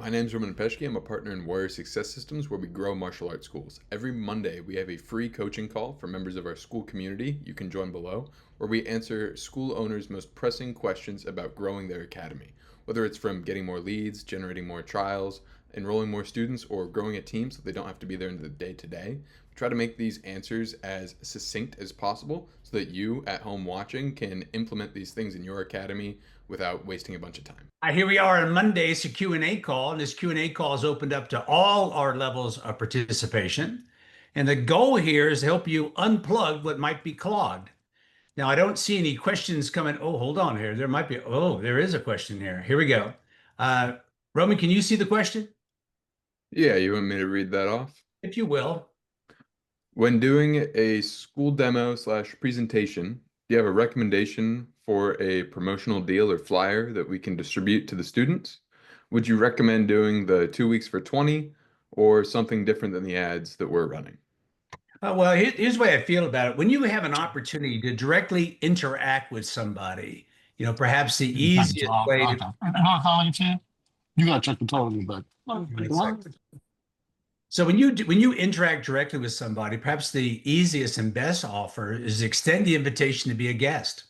My name's Roman Peshke. I'm a partner in Warrior Success Systems, where we grow martial arts schools. Every Monday, we have a free coaching call for members of our school community. You can join below, where we answer school owners' most pressing questions about growing their academy. Whether it's from getting more leads, generating more trials, enrolling more students, or growing a team so they don't have to be there in the day to day. We try to make these answers as succinct as possible so that you at home watching can implement these things in your academy without wasting a bunch of time. Here we are on Monday. It's a Q&A call, and this Q&A call is opened up to all our levels of participation. And the goal here is to help you unplug what might be clogged. Now, I don't see any questions coming. Oh, hold on here. There might be. Oh, there is a question here. Here we go. Uh, Roman, can you see the question? Yeah, you want me to read that off? If you will. When doing a school demo slash presentation, do you have a recommendation for a promotional deal or flyer that we can distribute to the students? Would you recommend doing the 2 weeks for 20 or something different than the ads that we're running? Well, here's the way I feel about it. When you have an opportunity to directly interact with somebody, perhaps the You got to easiest talk. way Okay. You know what I'm calling you, Tim? You got to check the total, but to. So when you interact directly with somebody, perhaps the easiest and best offer is extend the invitation to be a guest.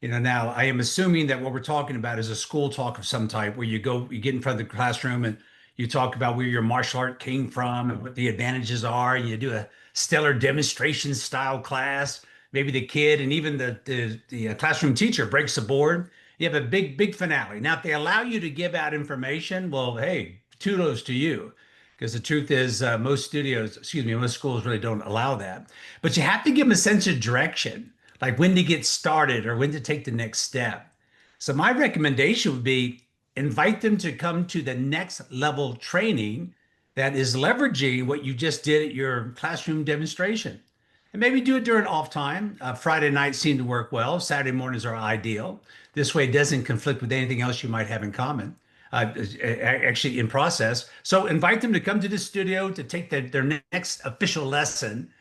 Now I am assuming that what we're talking about is a school talk of some type where you get in front of the classroom and you talk about where your martial art came from and what the advantages are, and you do a stellar demonstration style class. Maybe the kid and even the classroom teacher breaks the board. You have a big finale. Now, if they allow you to give out information, well, hey, kudos to you. Because the truth is, most schools really don't allow that. But you have to give them a sense of direction, like when to get started or when to take the next step. So my recommendation would be invite them to come to the next level training that is leveraging what you just did at your classroom demonstration. And maybe do it during off time. Friday nights seem to work well. Saturday mornings are ideal. This way it doesn't conflict with anything else you might have in common, actually in process. So invite them to come to the studio to take their next official lesson.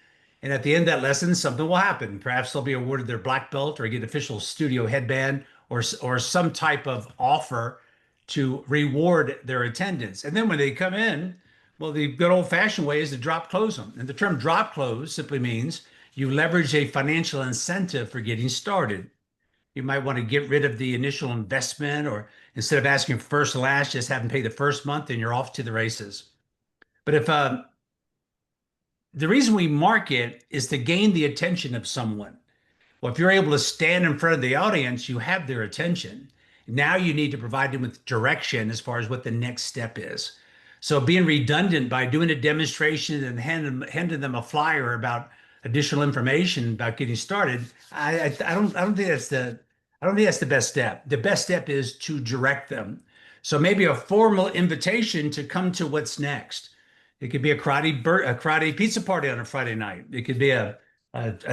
And at the end of that lesson, something will happen. Perhaps they'll be awarded their black belt or get official studio headband or some type of offer to reward their attendance. And then when they come in, well, the good old fashioned way is to drop close them. And the term drop close simply means you leverage a financial incentive for getting started. You might want to get rid of the initial investment, or instead of asking first and last, just have them pay the first month and you're off to the races. But if the reason we market is to gain the attention of someone. Well, if you're able to stand in front of the audience, you have their attention. Now you need to provide them with direction as far as what the next step is. So being redundant by doing a demonstration and handing them a flyer about additional information about getting started, I don't think that's the best step. The best step is to direct them. So maybe a formal invitation to come to what's next. It could be a karate pizza party on a Friday night. It could be a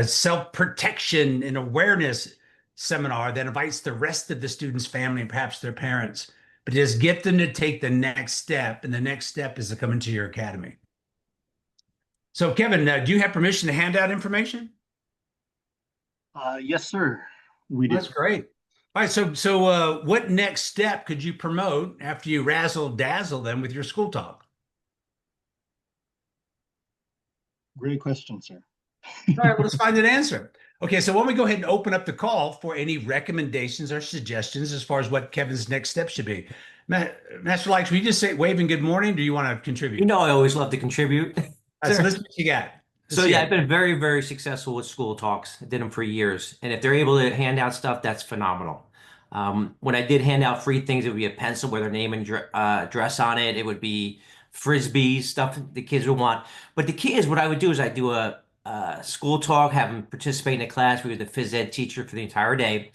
self-protection and awareness seminar that invites the rest of the student's family and perhaps their parents. But just get them to take the next step, and the next step is to come into your academy. So, Kevin, do you have permission to hand out information? yes, sir. We do. That's great. All right. So, what next step could you promote after you razzle dazzle them with your school talk? Great question, sir. All right. Well, let's find an answer. Okay. So, why don't we go ahead and open up the call for any recommendations or suggestions as far as what Kevin's next step should be? Master Likes, will you just say wave and good morning? Do you want to contribute? I always love to contribute. So let's see what you got. I've been very, very successful with school talks. I did them for years. And if they're able to hand out stuff, that's phenomenal. When I did hand out free things, it would be a pencil with their name and address on it. It would be frisbees, stuff the kids would want. But the key is what I would do is I'd do a school talk, have them participate in a class. We were the phys ed teacher for the entire day.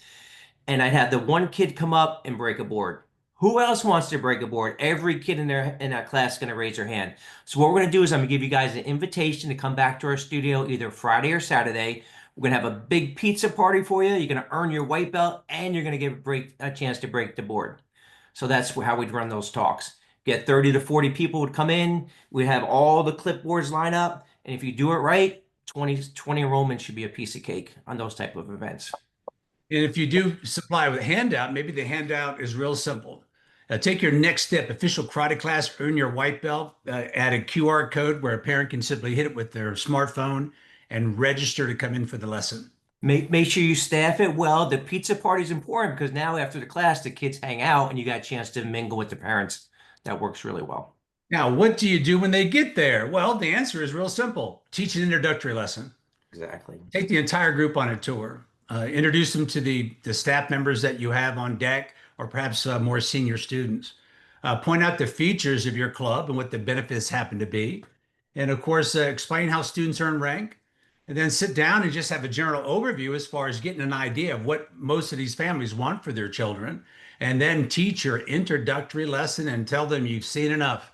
And I'd have the one kid come up and break a board. Who else wants to break a board? Every kid in that class is going to raise their hand. So what we're going to do is I'm going to give you guys an invitation to come back to our studio either Friday or Saturday. We're going to have a big pizza party for you. You're going to earn your white belt, and you're going to get a chance to break the board. So that's how we'd run those talks. Get 30 to 40 people would come in. We'd have all the clipboards line up. And if you do it right, 20 enrollments should be a piece of cake on those type of events. And if you do supply with a handout, maybe the handout is real simple. Take your next step, official karate class, earn your white belt, add a QR code where a parent can simply hit it with their smartphone and register to come in for the lesson. Make sure you staff it well. The pizza party is important because now after the class, the kids hang out and you got a chance to mingle with the parents. That works really well. Now, what do you do when they get there? Well, the answer is real simple. Teach an introductory lesson. Exactly. Take the entire group on a tour. Introduce them to the staff members that you have on deck, or perhaps more senior students. Point out the features of your club and what the benefits happen to be. And of course, explain how students earn rank. And then sit down and just have a general overview as far as getting an idea of what most of these families want for their children. And then teach your introductory lesson and tell them you've seen enough.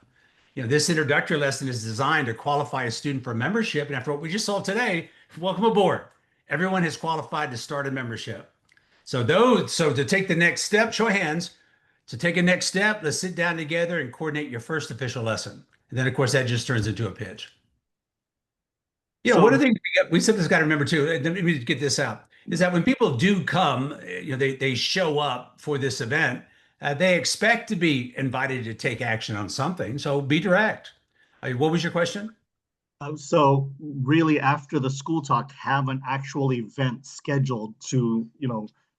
This introductory lesson is designed to qualify a student for membership. And after what we just saw today, welcome aboard. Everyone has qualified to start a membership. So to take the next step, show of hands. To take a next step, let's sit down together and coordinate your first official lesson. And then, of course, that just turns into a pitch. One of the things we simply got to remember too, let me get this out, is that when people do come, they show up for this event, they expect to be invited to take action on something. So be direct. What was your question? So really after the school talk, have an actual event scheduled to,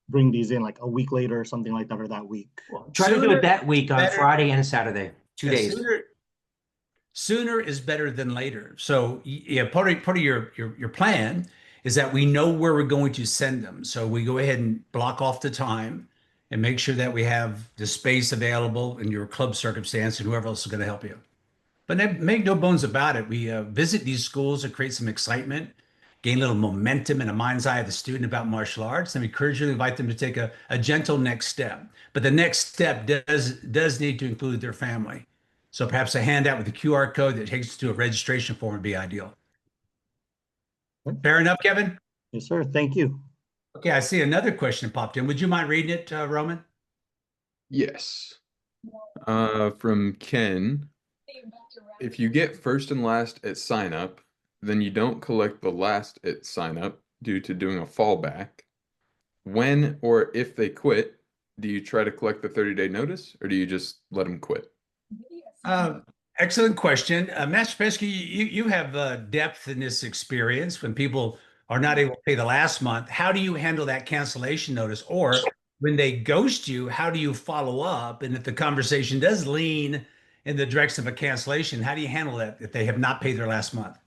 bring these in like a week later or something like that, or that week. Try to do it that week on Friday and Saturday, 2 days. Sooner is better than later. So part of your plan is that we know where we're going to send them. So we go ahead and block off the time and make sure that we have the space available in your club circumstance and whoever else is going to help you. But make no bones about it. We visit these schools to create some excitement, gain a little momentum in the mind's eye of the student about martial arts, and we encourage you to invite them to take a gentle next step. But the next step does need to include their family. So perhaps a handout with a QR code that takes us to a registration form would be ideal. Fair enough, Kevin? Yes, sir. Thank you. Okay, I see another question popped in. Would you mind reading it, Roman? Yes. From Ken. If you get first and last at sign up, then you don't collect the last at sign up due to doing a fallback. When or if they quit, do you try to collect the 30-day notice or do you just let them quit? Excellent question. Master Pesky, you have depth in this experience when people are not able to pay the last month. How do you handle that cancellation notice? Or when they ghost you, how do you follow up? And if the conversation does lean in the direction of a cancellation, how do you handle that if they have not paid their last month?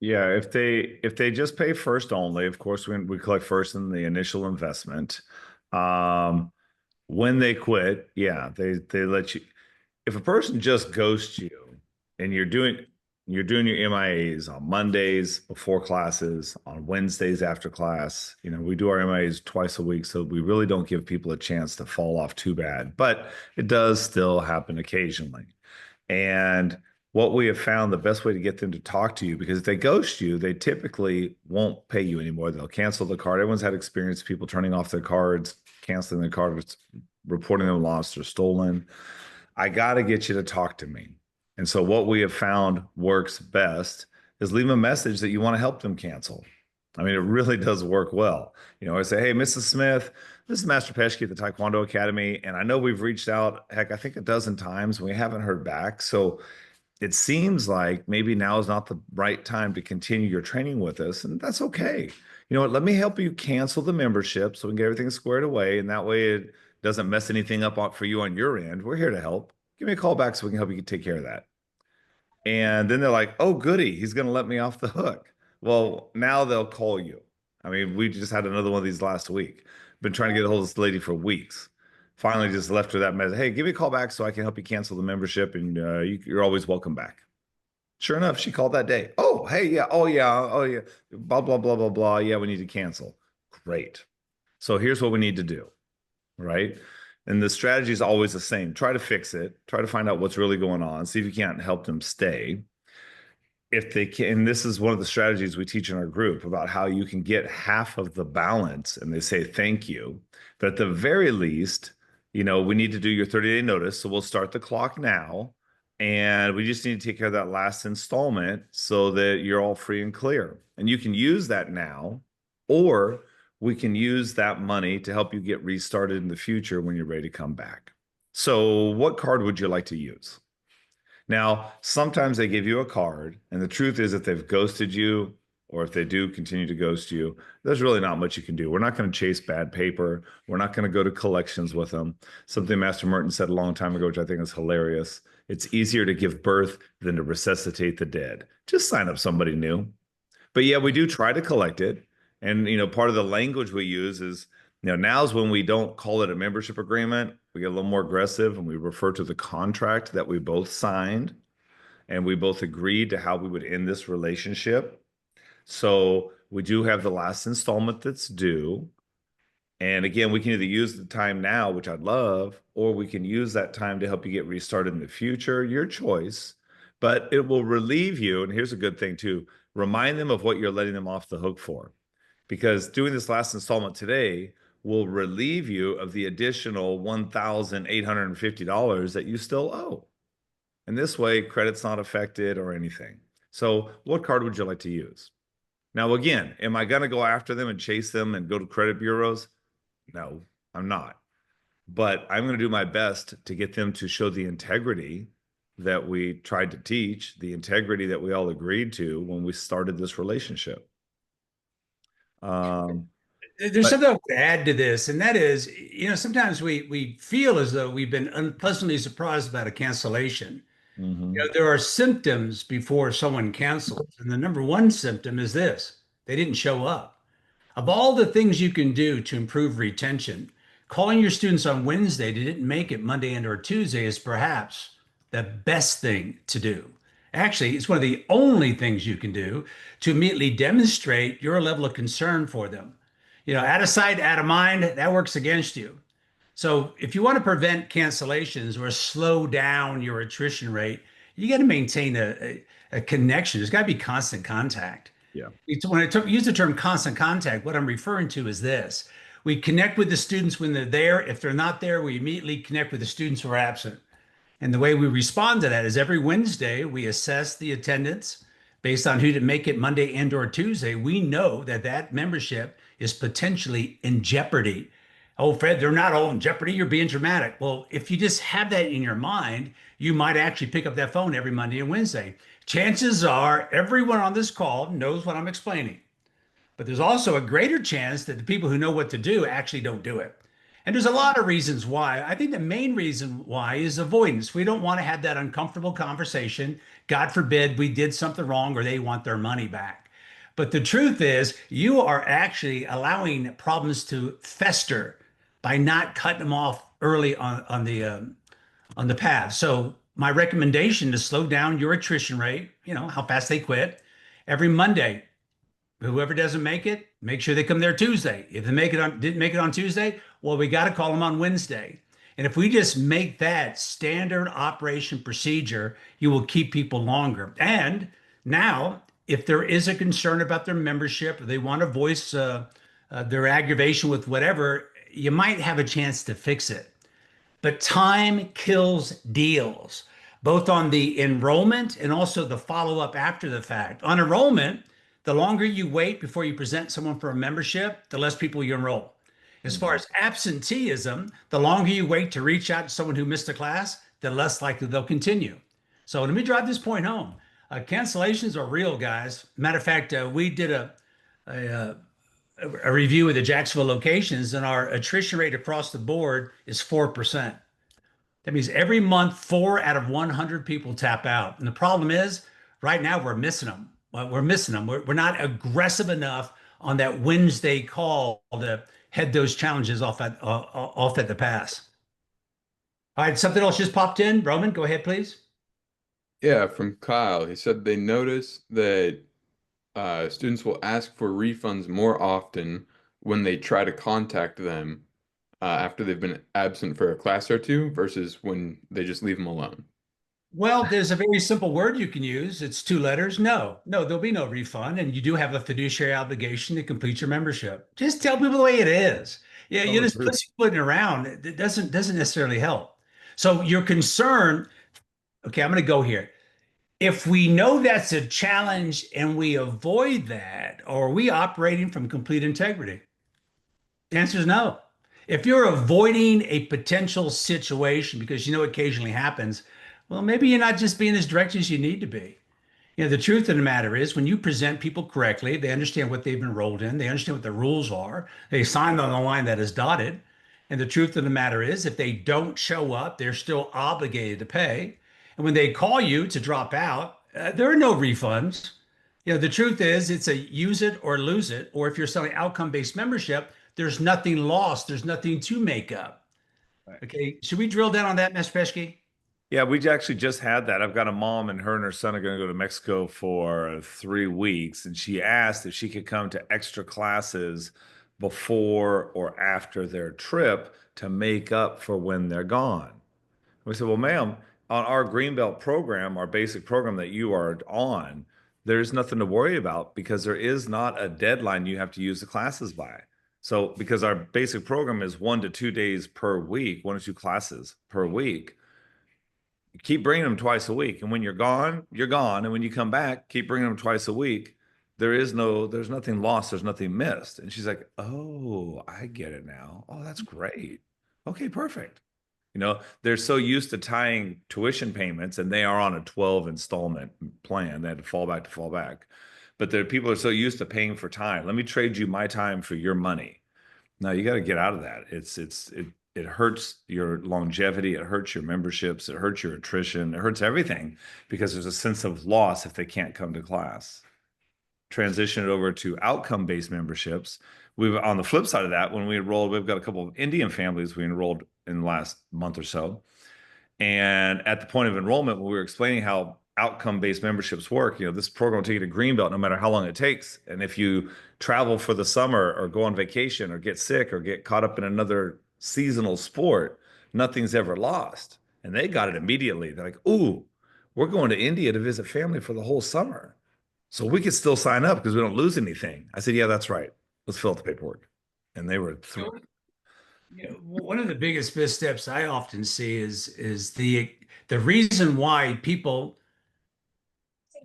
Yeah, if they just pay first only, of course, we collect first in the initial investment. When they quit, yeah, they let you. If a person just ghosts you and you're doing your MIAs on Mondays before classes, on Wednesdays after class, we do our MIAs twice a week, so we really don't give people a chance to fall off too bad, but it does still happen occasionally. And what we have found, the best way to get them to talk to you, because if they ghost you, they typically won't pay you anymore. They'll cancel the card. Everyone's had experience, people turning off their cards, canceling their cards, reporting them lost or stolen. I got to get you to talk to me. And so what we have found works best is leave a message that you want to help them cancel. I mean, it really does work well. I say, hey, Mrs. Smith, this is Master Peshke at the Taekwondo Academy. And I know we've reached out, heck, I think a dozen times, and we haven't heard back. So it seems like maybe now is not the right time to continue your training with us. And that's okay. You know what? Let me help you cancel the membership so we can get everything squared away. And that way it doesn't mess anything up for you on your end. We're here to help. Give me a call back so we can help you take care of that. And then they're like, oh, goody, he's going to let me off the hook. Well, now they'll call you. I mean, we just had another one of these last week. Been trying to get a hold of this lady for weeks. Finally just left her that message. Hey, give me a call back so I can help you cancel the membership, and you're always welcome back. Sure enough, she called that day. Oh, hey, yeah. Oh, yeah. Oh, yeah. Blah, blah, blah, blah, blah. Yeah, we need to cancel. Great. So here's what we need to do, right? And the strategy is always the same. Try to fix it. Try to find out what's really going on. See if you can't help them stay. If they can, and this is one of the strategies we teach in our group about how you can get half of the balance, and they say thank you. But at the very least, we need to do your 30-day notice. So we'll start the clock now. And we just need to take care of that last installment so that you're all free and clear. And you can use that now, or we can use that money to help you get restarted in the future when you're ready to come back. So what card would you like to use? Now, sometimes they give you a card, and the truth is, if they've ghosted you, or if they do continue to ghost you, there's really not much you can do. We're not going to chase bad paper. We're not going to go to collections with them. Something Master Merton said a long time ago, which I think is hilarious. It's easier to give birth than to resuscitate the dead. Just sign up somebody new. But yeah, we do try to collect it. And, part of the language we use is, now's when we don't call it a membership agreement. We get a little more aggressive and we refer to the contract that we both signed and we both agreed to how we would end this relationship. So we do have the last installment that's due. And again, we can either use the time now, which I'd love, or we can use that time to help you get restarted in the future, your choice. But it will relieve you. And here's a good thing too, remind them of what you're letting them off the hook for. Because doing this last installment today will relieve you of the additional $1,850 that you still owe. And this way, credit's not affected or anything. So what card would you like to use? Now, again, am I going to go after them and chase them and go to credit bureaus? No, I'm not. But I'm going to do my best to get them to show the integrity that we tried to teach, the integrity that we all agreed to when we started this relationship. There's something I would add to this, and that is, sometimes we feel as though we've been unpleasantly surprised about a cancellation. There are symptoms before someone cancels, and the number one symptom is this: they didn't show up. Of all the things you can do to improve retention, calling your students on Wednesday that didn't make it Monday and or Tuesday is perhaps the best thing to do. Actually, it's one of the only things you can do to immediately demonstrate your level of concern for them. Out of sight, out of mind, that works against you. So if you want to prevent cancellations or slow down your attrition rate, you got to maintain a connection. There's got to be constant contact. Yeah. When I use the term constant contact, what I'm referring to is this. We connect with the students when they're there. If they're not there, we immediately connect with the students who are absent. And the way we respond to that is every Wednesday, we assess the attendance based on who didn't make it Monday and or Tuesday. We know that that membership is potentially in jeopardy. Oh, Fred, they're not all in jeopardy. You're being dramatic. Well, if you just have that in your mind, you might actually pick up that phone every Monday and Wednesday. Chances are everyone on this call knows what I'm explaining. But there's also a greater chance that the people who know what to do actually don't do it. And there's a lot of reasons why. I think the main reason why is avoidance. We don't want to have that uncomfortable conversation. God forbid we did something wrong or they want their money back. But the truth is, you are actually allowing problems to fester by not cutting them off early on the path. So my recommendation is slow down your attrition rate, how fast they quit. Every Monday, whoever doesn't make it, make sure they come there Tuesday. If they didn't make it on Tuesday, well, we got to call them on Wednesday. And if we just make that standard operation procedure, you will keep people longer. And now, if there is a concern about their membership, or they want to voice their aggravation with whatever, you might have a chance to fix it. But time kills deals, both on the enrollment and also the follow-up after the fact. On enrollment, the longer you wait before you present someone for a membership, the less people you enroll. As far as absenteeism, the longer you wait to reach out to someone who missed a class, the less likely they'll continue. So let me drive this point home. Cancellations are real, guys. Matter of fact, we did a review of the Jacksonville locations, and our attrition rate across the board is 4%. That means every month, 4 out of 100 people tap out. And the problem is, right now, we're missing them. We're missing them. We're not aggressive enough on that Wednesday call to head those challenges off at the pass. All right, something else just popped in. Roman, go ahead, please. Yeah, from Kyle. He said they notice that students will ask for refunds more often when they try to contact them after they've been absent for a class or two versus when they just leave them alone. Well, there's a very simple word you can use. It's 2 letters. No, there'll be no refund. And you do have a fiduciary obligation to complete your membership. Just tell people the way it is. Yeah, you just putting it around. It doesn't necessarily help. So your concern, okay, I'm going to go here. If we know that's a challenge and we avoid that, are we operating from complete integrity? The answer is no. If you're avoiding a potential situation because you know occasionally happens, well, maybe you're not just being as direct as you need to be. The truth of the matter is when you present people correctly, they understand what they've enrolled in, they understand what the rules are, they sign on the line that is dotted. And the truth of the matter is if they don't show up, they're still obligated to pay. And when they call you to drop out, there are no refunds. The truth is it's a use it or lose it. Or if you're selling outcome-based membership, there's nothing lost. There's nothing to make up. Right. Okay. Should we drill down on that, Mr. Pesky? Yeah, we actually just had that. I've got a mom and her son are going to go to Mexico for 3 weeks, and she asked if she could come to extra classes before or after their trip to make up for when they're gone. We said, well, ma'am, on our Greenbelt program, our basic program that you are on, there's nothing to worry about because there is not a deadline you have to use the classes by. So, because our basic program is 1 to 2 days per week, 1 or 2 classes per week, keep bringing them twice a week. And when you're gone, you're gone. And when you come back, keep bringing them twice a week. There's nothing lost. There's nothing missed. And she's like, oh, I get it now. Oh, that's great. Okay, perfect. They're so used to tying tuition payments and they are on a 12 installment plan. They had to fall back. But people are so used to paying for time. Let me trade you my time for your money. Now you got to get out of that. It hurts your longevity. It hurts your memberships. It hurts your attrition. It hurts everything because there's a sense of loss if they can't come to class. Transition it over to outcome-based memberships. On the flip side of that, when we enrolled, we've got a couple of Indian families we enrolled in the last month or so. And at the point of enrollment, when we were explaining how outcome-based memberships work, this program will take you to Greenbelt no matter how long it takes. And if you travel for the summer or go on vacation or get sick or get caught up in another seasonal sport, nothing's ever lost. And they got it immediately. They're like, ooh, we're going to India to visit family for the whole summer. So we could still sign up because we don't lose anything. I said, yeah, that's right. Let's fill out the paperwork. And they were thrilled. One of the biggest missteps I often see is the reason why people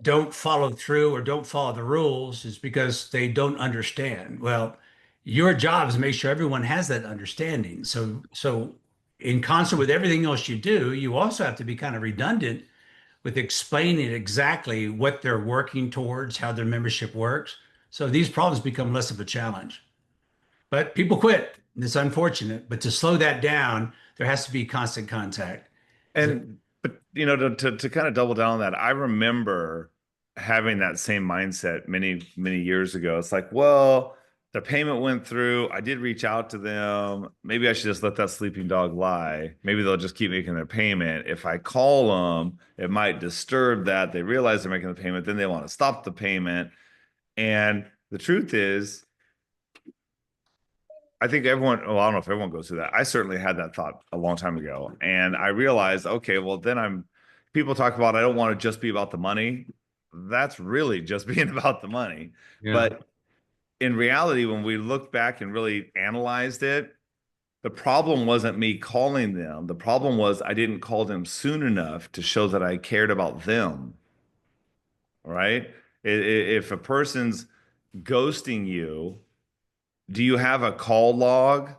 don't follow through or don't follow the rules is because they don't understand. Well, your job is to make sure everyone has that understanding. So in concert with everything else you do, you also have to be kind of redundant with explaining exactly what they're working towards, how their membership works. So these problems become less of a challenge. But people quit. And it's unfortunate. But to slow that down, there has to be constant contact. But to kind of double down on that, I remember having that same mindset many, many years ago. It's like, well, their payment went through. I did reach out to them. Maybe I should just let that sleeping dog lie. Maybe they'll just keep making their payment. If I call them, it might disturb that. They realize they're making the payment, then they want to stop the payment. And the truth is, I think everyone, well, I don't know if everyone goes through that. I certainly had that thought a long time ago. And I realized, okay, well, then people talk about, I don't want to just be about the money. That's really just being about the money. Yeah. But in reality, when we looked back and really analyzed it, the problem wasn't me calling them. The problem was I didn't call them soon enough to show that I cared about them. Right? If a person's ghosting you, do you have a call log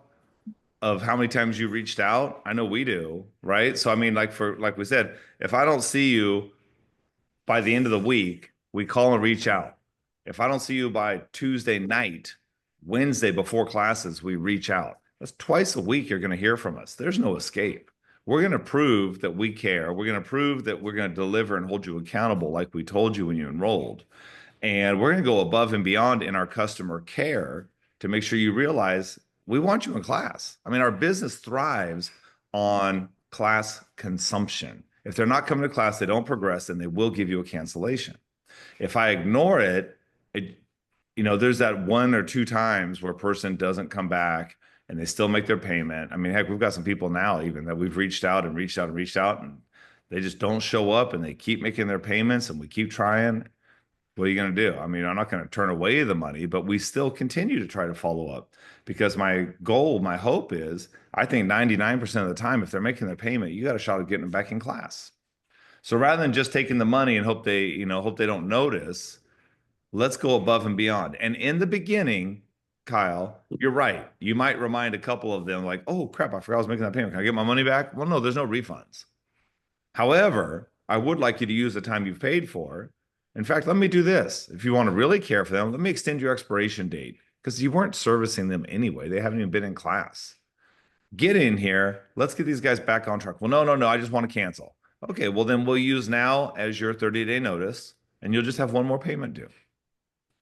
of how many times you reached out? I know we do, right? So I mean, like we said, if I don't see you by the end of the week, we call and reach out. If I don't see you by Tuesday night, Wednesday before classes, we reach out. That's twice a week you're going to hear from us. There's no escape. We're going to prove that we care. We're going to prove that we're going to deliver and hold you accountable like we told you when you enrolled. And we're going to go above and beyond in our customer care to make sure you realize we want you in class. I mean, our business thrives on class consumption. If they're not coming to class, they don't progress, and they will give you a cancellation. If I ignore it, there's that 1 or 2 times where a person doesn't come back and they still make their payment. I mean, heck, we've got some people now even that we've reached out and they just don't show up and they keep making their payments and we keep trying. What are you going to do? I mean, I'm not going to turn away the money, but we still continue to try to follow up because my goal, my hope is, I think 99% of the time, if they're making their payment, you got a shot at getting them back in class. So rather than just taking the money and hope they don't notice, let's go above and beyond. And in the beginning, Kyle, you're right. You might remind a couple of them like, oh crap, I forgot I was making that payment. Can I get my money back? Well, no, there's no refunds. However, I would like you to use the time you've paid for. In fact, let me do this. If you want to really care for them, let me extend your expiration date because you weren't servicing them anyway. They haven't even been in class. Get in here. Let's get these guys back on track. Well, no. I just want to cancel. Okay, well, then we'll use now as your 30-day notice, and you'll just have one more payment due.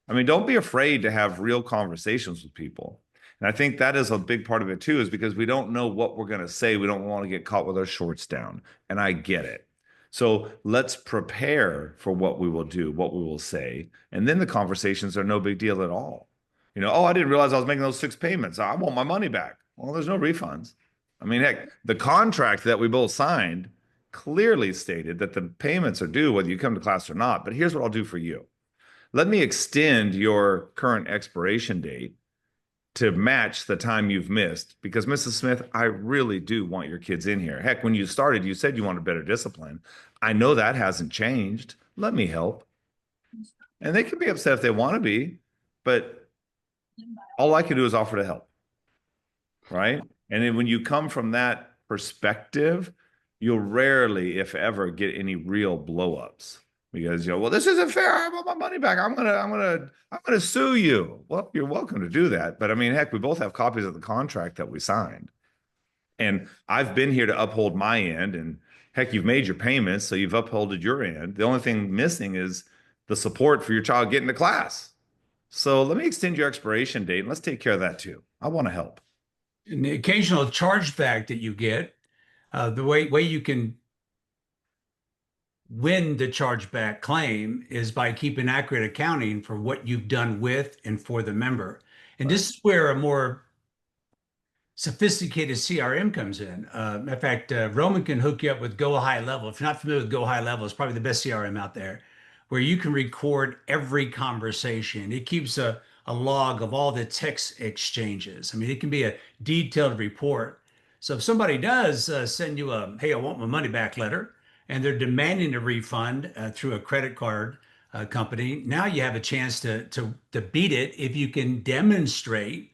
I mean, don't be afraid to have real conversations with people. And I think that is a big part of it too, is because we don't know what we're going to say. We don't want to get caught with our shorts down. And I get it. So let's prepare for what we will do, what we will say. And then the conversations are no big deal at all. You know, oh, I didn't realize I was making those 6 payments. I want my money back. Well, there's no refunds. I mean, heck, the contract that we both signed clearly stated that the payments are due whether you come to class or not. But here's what I'll do for you. Let me extend your current expiration date to match the time you've missed because Mrs. Smith, I really do want your kids in here. Heck, when you started, you said you wanted better discipline. I know that hasn't changed. Let me help. And they can be upset if they want to be, but all I can do is offer to help. Right? And then when you come from that perspective, you'll rarely, if ever, get any real blowups. Because well, this isn't fair. I want my money back. I'm gonna sue you. Well, you're welcome to do that. But I mean, heck, we both have copies of the contract that we signed. And I've been here to uphold my end. And heck, you've made your payments, so you've upholded your end. The only thing missing is the support for your child getting to class. So let me extend your expiration date and let's take care of that too. I want to help. And the occasional chargeback that you get, the way you can win the chargeback claim is by keeping accurate accounting for what you've done with and for the member. And this is where a more sophisticated CRM comes in. In fact, Roman can hook you up with Go High Level. If you're not familiar with Go High Level, it's probably the best CRM out there, where you can record every conversation. It keeps a log of all the text exchanges. I mean, it can be a detailed report. So if somebody does send you a, hey, I want my money back letter, and they're demanding a refund through a credit card company, now you have a chance to beat it if you can demonstrate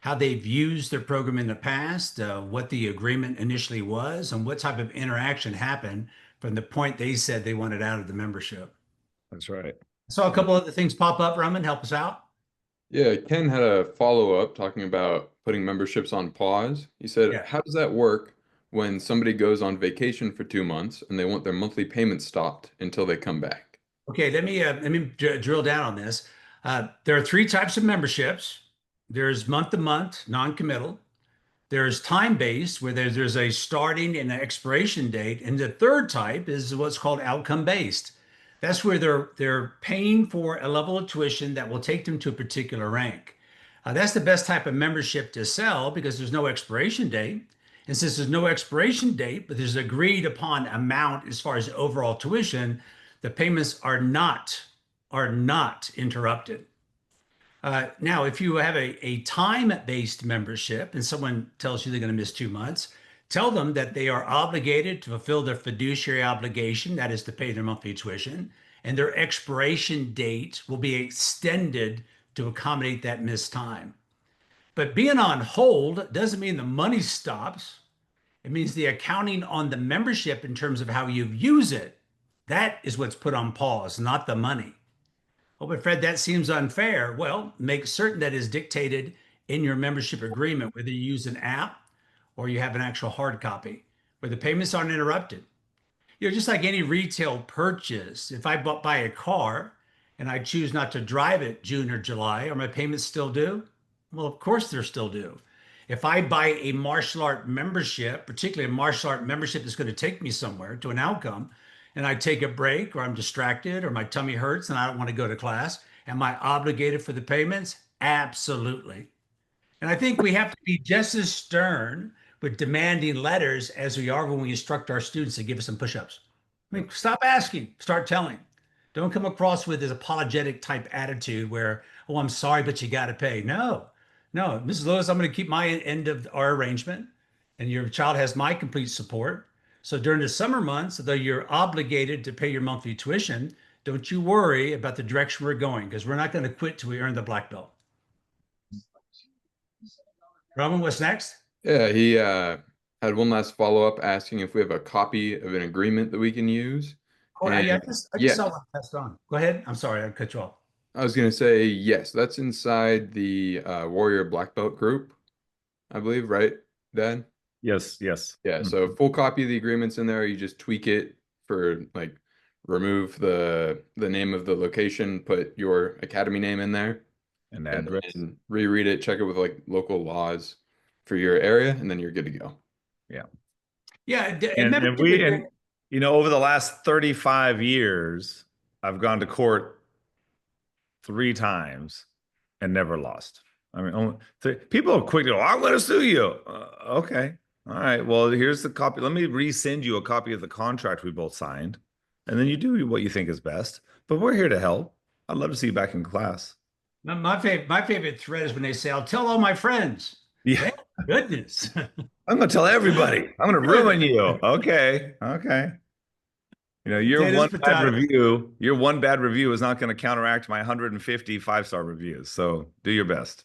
how they've used their program in the past, what the agreement initially was, and what type of interaction happened from the point they said they wanted out of the membership. That's right. I saw a couple other things pop up. Roman, help us out. Yeah, Ken had a follow-up talking about putting memberships on pause. He said, Yeah. how does that work when somebody goes on vacation for 2 months and they want their monthly payment stopped until they come back? Okay, let me drill down on this. There are 3 types of memberships. There's month-to-month, non-committal. There's time-based, where there's a starting and an expiration date. And the third type is what's called outcome-based. That's where they're paying for a level of tuition that will take them to a particular rank. That's the best type of membership to sell because there's no expiration date. And since there's no expiration date, but there's agreed upon amount as far as overall tuition, the payments are not interrupted. Now, if you have a time-based membership and someone tells you they're going to miss 2 months, tell them that they are obligated to fulfill their fiduciary obligation, that is to pay their monthly tuition, and their expiration date will be extended to accommodate that missed time. But being on hold doesn't mean the money stops. It means the accounting on the membership in terms of how you use it, that is what's put on pause, not the money. Oh, but Fred, that seems unfair. Well, make certain that is dictated in your membership agreement, whether you use an app or you have an actual hard copy, where the payments aren't interrupted. You know, just like any retail purchase, if I buy a car and I choose not to drive it June or July, are my payments still due? Well, of course they're still due. If I buy a martial art membership, particularly a martial art membership that's going to take me somewhere to an outcome, and I take a break or I'm distracted or my tummy hurts and I don't want to go to class, am I obligated for the payments? Absolutely. And I think we have to be just as stern with demanding letters as we are when we instruct our students to give us some push-ups. I mean, stop asking, start telling. Don't come across with this apologetic type attitude where, oh, I'm sorry, but you got to pay. No, Mrs. Lewis, I'm going to keep my end of our arrangement, and your child has my complete support. So during the summer months, though you're obligated to pay your monthly tuition, don't you worry about the direction we're going, because we're not going to quit till we earn the black belt. Roman, what's next? Yeah, he had one last follow-up asking if we have a copy of an agreement that we can use. Oh, And I just yeah, saw one passed on. Go ahead. I'm sorry, I cut you off. I was gonna say yes, that's inside the Warrior Black Belt group, I believe, right, Dad? Yes, yes. Yeah, so Mhm. full copy of the agreement's in there. You just tweak it for like remove the name of the location, put your academy name in there, And and address. then reread it, check it with like local laws for your area, and then you're good to go. Yeah. Yeah, and And membership we agreement. and you know, over the last 35 years, I've gone to court 3 times and never lost. I mean, people are quick to go, I'm going to sue you. Okay. All right. Well, here's the copy. Let me resend you a copy of the contract we both signed. And then you do what you think is best. But we're here to help. I'd love to see you back in class. My favorite thread is when they say, "I'll tell all my friends." Yeah. Thank goodness. I'm going to tell everybody. I'm going to ruin Good. you. Okay. Okay. You know, Potatoes, potatoes. your one bad review is not going to counteract my 150 5-star reviews. So do your best.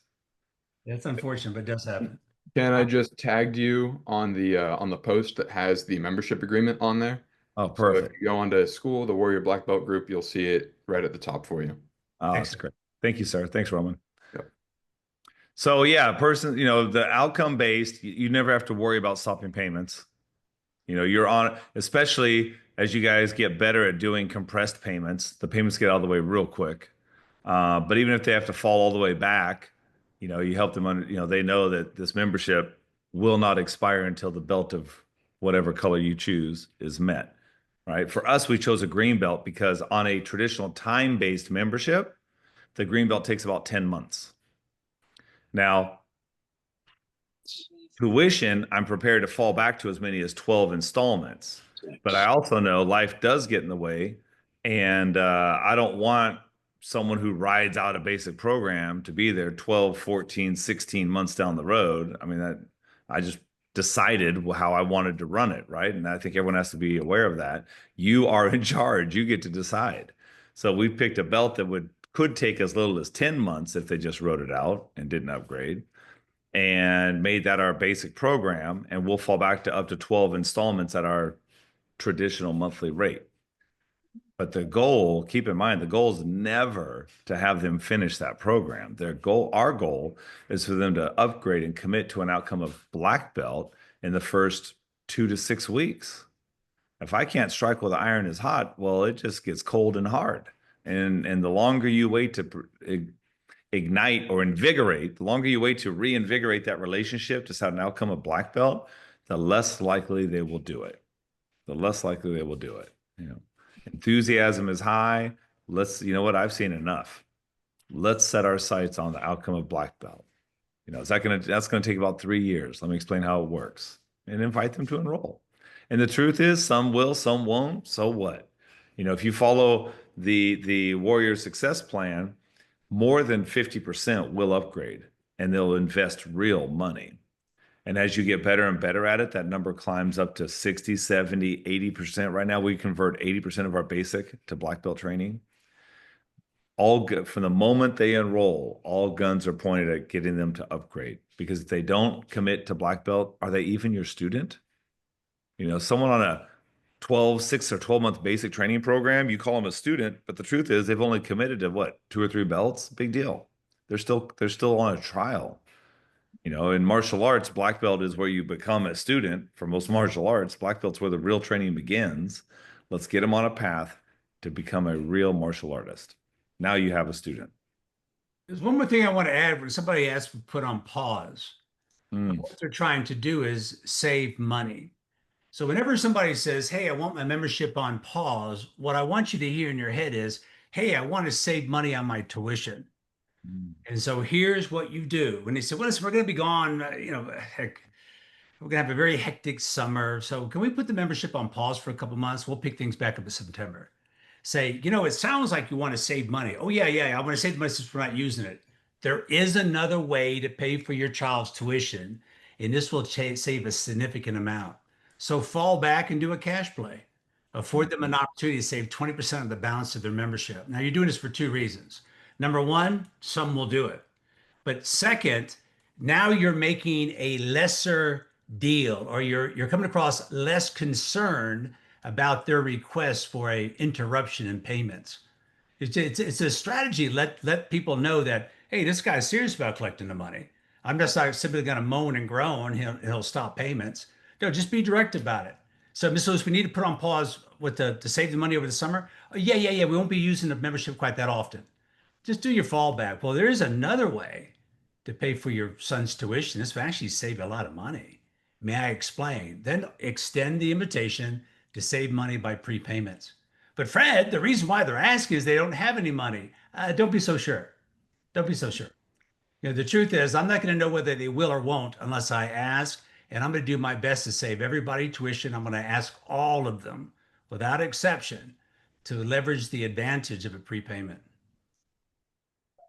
That's unfortunate, but it does happen. Ken, I just tagged you on the post that has the membership agreement on there. Oh, So if perfect. you go onto school, the Warrior Black Belt group, you'll see it right at the top for you. Oh, that's Excellent. great. Thank you, sir. Thanks, Roman. Yep. So yeah, the outcome based, you never have to worry about stopping payments. You're on, especially as you guys get better at doing compressed payments, the payments get out of the way real quick. But even if they have to fall all the way back, you help them they know that this membership will not expire until the belt of whatever color you choose is met, right? For us, we chose a green belt because on a traditional time-based membership, the green belt takes about 10 months. Now, tuition, I'm prepared to fall back to as many as 12 installments. But I also know life does get in the way. And I don't want someone who rides out a basic program to be there 12, 14, 16 months down the road. I mean, I just decided how I wanted to run it, right? And I think everyone has to be aware of that. You are in charge. You get to decide. So we picked a belt that could take as little as 10 months if they just wrote it out and didn't upgrade and made that our basic program, and we'll fall back to up to 12 installments at our traditional monthly rate. But the goal, keep in mind, the goal is never to have them finish that program. Our goal is for them to upgrade and commit to an outcome of black belt in the first 2 to 6 weeks. If I can't strike while the iron is hot, well, it just gets cold and hard. And the longer you wait to ignite or invigorate, the longer you wait to reinvigorate that relationship to have an outcome of black belt, the less likely they will do it. The less likely they will do it. Enthusiasm is high. You know what? I've seen enough. Let's set our sights on the outcome of black belt. That's gonna take about 3 years. Let me explain how it works and invite them to enroll. And the truth is, some will, some won't. So what? If you follow the Warrior Success Plan, more than 50% will upgrade and they'll invest real money. And as you get better and better at it, that number climbs up to 60, 70, 80%. Right now, we convert 80% of our basic to black belt training. From the moment they enroll, all guns are pointed at getting them to upgrade. Because if they don't commit to black belt, are they even your student? Someone on a 6 or 12-month basic training program, you call them a student, but the truth is they've only committed to what, 2 or 3 belts? Big deal. They're still on a trial. In martial arts, black belt is where you become a student. For most martial arts, black belt's where the real training begins. Let's get them on a path to become a real martial artist. Now you have a student. There's one more thing I want to add. When somebody asked to put on pause, Mm. what they're trying to do is save money. So whenever somebody says, "Hey, I want my membership on pause," what I want you to hear in your head is, "Hey, I want to save money on my tuition." Mm. And so here's what you do. When they say, "Well, listen, we're going to be gone, heck, we're going to have a very hectic summer. So can we put the membership on pause for a couple months? We'll pick things back up in September." Say, it sounds like you want to save money. Oh, yeah, yeah, I want to save the money since we're not using it. There is another way to pay for your child's tuition, and this will save a significant amount. So fall back and do a cash play. Afford them an opportunity to save 20% of the balance of their membership. Now, you're doing this for two reasons. Number one, some will do it. But second, now you're making a lesser deal, or you're coming across less concern about their request for a interruption in payments. It's a strategy. Let people know that, hey, this guy's serious about collecting the money. I'm just not simply going to moan and groan. He'll stop payments. No, just be direct about it. So, Ms. Lewis, we need to put on pause with to save the money over the summer. Oh, yeah. We won't be using the membership quite that often. Just do your fallback. Well, there is another way to pay for your son's tuition. This will actually save you a lot of money. May I explain? Then extend the invitation to save money by prepayments. But Fred, the reason why they're asking is they don't have any money. Don't be so sure. Don't be so sure. The truth is, I'm not going to know whether they will or won't unless I ask, and I'm going to do my best to save everybody tuition. I'm going to ask all of them, without exception, to leverage the advantage of a prepayment.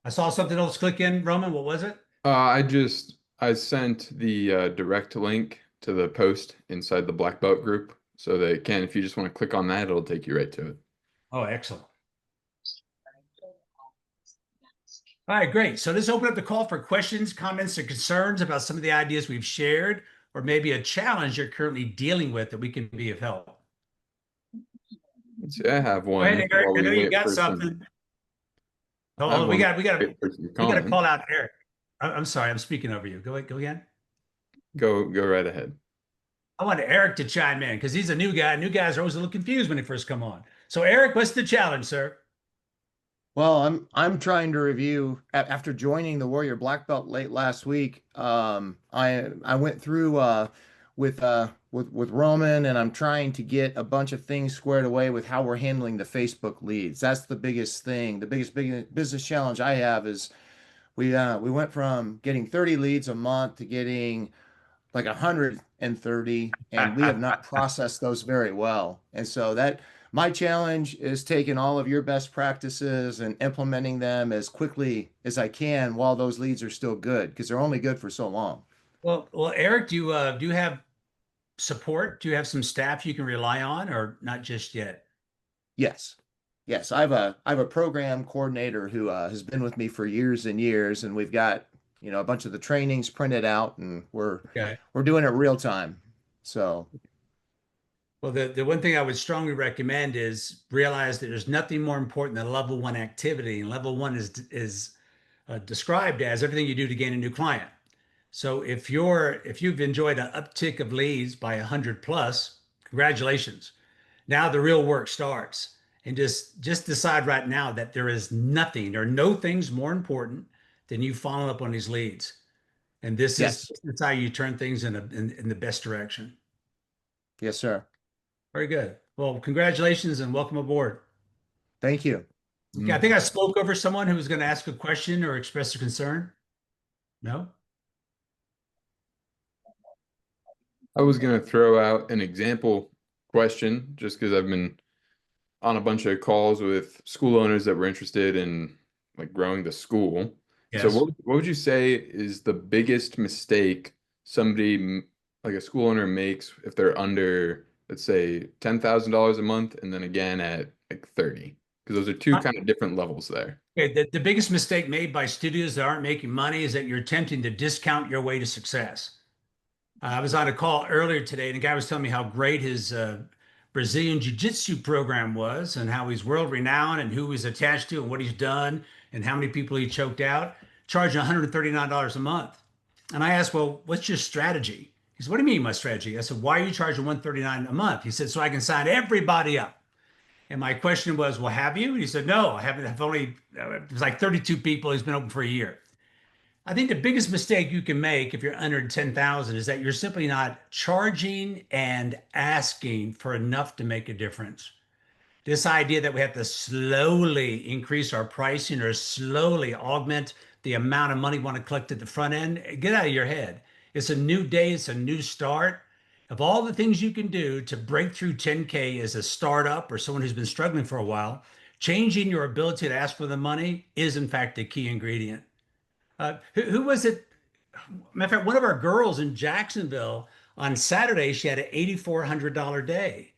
I saw something else click in, Roman. What was it? I sent the direct link to the post inside the Black Belt group, so that Ken, if you just want to click on that, it'll take you right to it. Oh, excellent. All right, great. So let's open up the call for questions, comments, or concerns about some of the ideas we've shared, or maybe a challenge you're currently dealing with that we can be of help. Let's see, I have Go one. ahead, Eric. while I we know you wait got for some- something. I have Oh, we one got wait for some to comments. call out Eric. I'm sorry, I'm speaking over you. Go again. Go right ahead. I want Eric to chime in because he's a new guy. New guys are always a little confused when they first come on. So, Eric, what's the challenge, sir? Well, I'm trying to review after joining the Warrior Black Belt late last week. I went through with Roman, and I'm trying to get a bunch of things squared away with how we're handling the Facebook leads. That's the biggest thing. The biggest business challenge I have is we went from getting 30 leads a month to getting like 130, and we have not processed those very well. And so that my challenge is taking all of your best practices and implementing them as quickly as I can while those leads are still good, because they're only good for so long. Well, Eric, do you have support? Do you have some staff you can rely on, or not just yet? Yes. Yes, I have a program coordinator who has been with me for years and years, and we've got, a bunch of the trainings printed out, and Okay. we're doing it real time. So, Well, the one thing I would strongly recommend is realize that there's nothing more important than level one activity, and level one is described as everything you do to gain a new client. So if you've enjoyed an uptick of leads by 100 plus, congratulations. Now the real work starts. And just decide right now that there is nothing, there are no things more important than you following up on these leads. And this yes. is how you turn things in the best direction. Yes, sir. Very good. Well, congratulations and welcome aboard. Thank you. Yeah, I think I spoke over someone who was going to ask a question or express a concern. No? I was going to throw out an example question just because I've been on a bunch of calls with school owners that were interested in like growing the school. So Yes. what would you say is the biggest mistake somebody like a school owner makes if they're under, let's say, $10,000 a month, and then again at like 30? Because those are two kind of different levels there. Okay, the biggest mistake made by studios that aren't making money is that you're attempting to discount your way to success. I was on a call earlier today, and the guy was telling me how great his Brazilian Jiu-Jitsu program was, and how he's world renowned, and who he's attached to, and what he's done, and how many people he choked out, charging $139 a month. And I asked, well, what's your strategy? He said, what do you mean my strategy? I said, why are you charging $139 a month? He said, so I can sign everybody up. And my question was, well, have you? And he said, no, I haven't. I've only, it was like 32 people. He's been open for a year. I think the biggest mistake you can make if you're under 10,000 is that you're simply not charging and asking for enough to make a difference. This idea that we have to slowly increase our pricing or slowly augment the amount of money we want to collect at the front end, get out of your head. It's a new day, it's a new start. Of all the things you can do to break through 10K as a startup or someone who's been struggling for a while, changing your ability to ask for the money is, in fact, the key ingredient. Who was it? Matter of fact, one of our girls in Jacksonville on Saturday, she had an $8,400 day.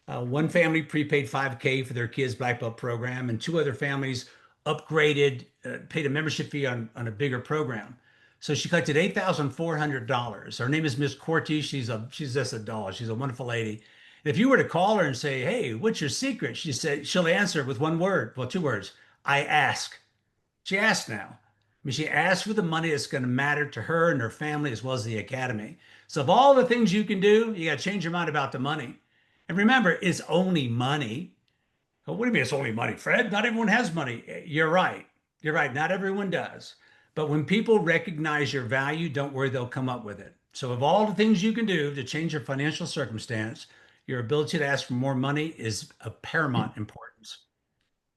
One family prepaid 5K for their kids' black belt program, and two other families upgraded, paid a membership fee on a bigger program. So she collected $8,400. Her name is Miss Corty. She's just a doll. She's a wonderful lady. And if you were to call her and say, "Hey, what's your secret?" she'll answer with one word, well, two words. I ask. She asks now. I mean, she asks for the money that's going to matter to her and her family as well as the academy. So of all the things you can do, you got to change your mind about the money. And remember, it's only money. Oh, what do you mean it's only money, Fred? Not everyone has money. You're right. You're right. Not everyone does. But when people recognize your value, don't worry, they'll come up with it. So, of all the things you can do to change your financial circumstance, your ability to ask for more money is of paramount importance.